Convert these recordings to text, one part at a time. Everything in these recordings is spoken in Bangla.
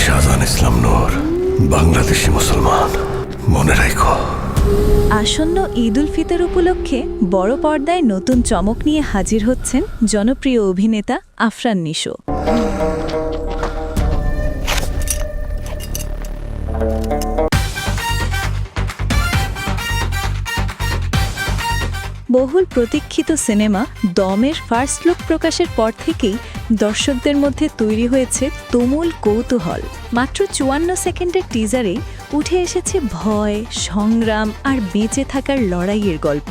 শাহজাহান ইসলাম নূর, বাংলাদেশি মুসলমান। মনে রাখো। আসন্ন ঈদ উল ফিতর উপলক্ষে বড় পর্দায় নতুন চমক নিয়ে হাজির হচ্ছেন জনপ্রিয় অভিনেতা আফরান নিশো। বহুল প্রতীক্ষিত সিনেমা দমের ফার্স্ট লুক প্রকাশের পর থেকেই দর্শকদের মধ্যে তৈরি হয়েছে তুমুল কৌতূহল। মাত্র ৫৪ সেকেন্ডের টিজারেই উঠে এসেছে ভয়, সংগ্রাম আর বেঁচে থাকার লড়াইয়ের গল্প।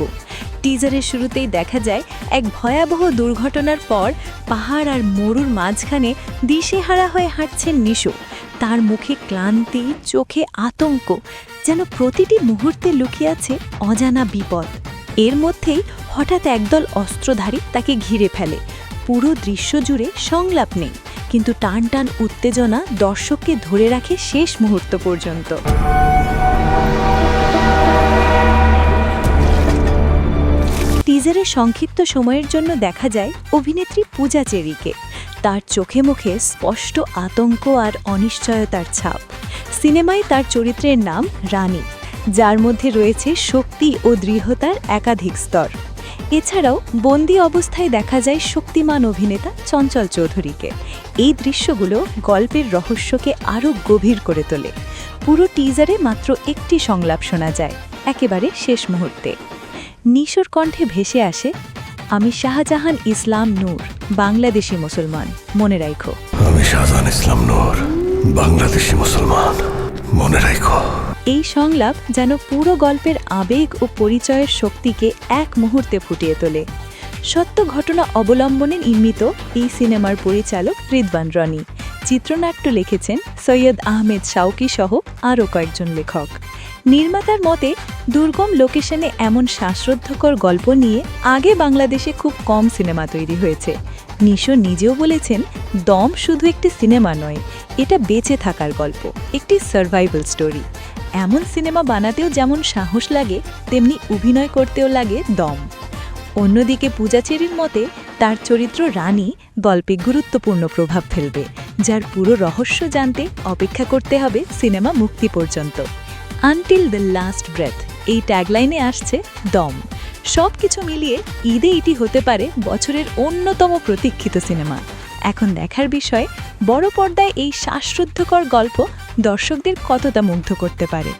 টিজারের শুরুতেই দেখা যায় এক ভয়াবহ দুর্ঘটনার পর পাহাড় আর মরুর মাঝখানে দিশেহারা হয়ে হাঁটছেন নিশো। তার মুখে ক্লান্তি, চোখে আতঙ্ক, যেন প্রতিটি মুহূর্তে লুকিয়ে আছে অজানা বিপদ। এর মধ্যেই হঠাৎ একদল অস্ত্রধারী তাকে ঘিরে ফেলে। পুরো দৃশ্য জুড়ে সংলাপ নেই, কিন্তু টান টান উত্তেজনা দর্শককে ধরে রাখে শেষ মুহূর্ত পর্যন্ত। টিজারের সংক্ষিপ্ত সময়ের জন্য দেখা যায় অভিনেত্রী পূজা চেরিকে। তার চোখে মুখে স্পষ্ট আতঙ্ক আর অনিশ্চয়তার ছাপ। সিনেমায় তার চরিত্রের নাম রানী, যার মধ্যে রয়েছে শক্তি ও দৃঢ়তার একাধিক স্তর। এছাড়াও বন্দি অবস্থায় দেখা যায় শক্তিমান অভিনেতা চঞ্চল চৌধুরীকে। এই দৃশ্যগুলো গল্পের রহস্যকে আরও গভীর করে তোলে। পুরো টিজারে মাত্র একটি সংলাপ শোনা যায়, একেবারে শেষ মুহূর্তে। নিশোর কণ্ঠে ভেসে আসে, আমি শাহজাহান ইসলাম নূর, বাংলাদেশি মুসলমান। মনে রাখো। আমি শাহজাহান ইসলাম নূর, বাংলাদেশি মুসলমান। মনে রাখো। এই সংলাপ যেন পুরো গল্পের আবেগ ও পরিচয়ের শক্তিকে এক মুহূর্তে ফুটিয়ে তোলে। সত্য ঘটনা অবলম্বনে নির্মিত এই সিনেমার পরিচালক রিদওয়ান রনি। চিত্রনাট্য লিখেছেন সৈয়দ আহমেদ শাওকি সহ আরও কয়েকজন লেখক। নির্মাতার মতে, দুর্গম লোকেশনে এমন শ্বাসরুদ্ধকর গল্প নিয়ে আগে বাংলাদেশে খুব কম সিনেমা তৈরি হয়েছে। নিশো নিজেও বলেছেন, দম শুধু একটি সিনেমা নয়, এটা বেঁচে থাকার গল্প, একটি সার্ভাইভাল স্টোরি। এমন সিনেমা বানাতেও যেমন সাহস লাগে, তেমনি অভিনয় করতেও লাগে দম। অন্যদিকে পূজা চেরির মতে, তার চরিত্র রানী গল্পে গুরুত্বপূর্ণ প্রভাব ফেলবে, যার পুরো রহস্য জানতে অপেক্ষা করতে হবে সিনেমা মুক্তি পর্যন্ত। আনটিল দ্য লাস্ট ব্রেথ এই ট্যাগলাইনে আসছে দম। সব কিছু মিলিয়ে ঈদে এটি হতে পারে বছরের অন্যতম প্রতীক্ষিত সিনেমা। এখন দেখার বিষয়, বড় পর্দায় এই শ্বাসরুদ্ধকর গল্প দর্শকদের কতটা মুগ্ধ করতে পারে।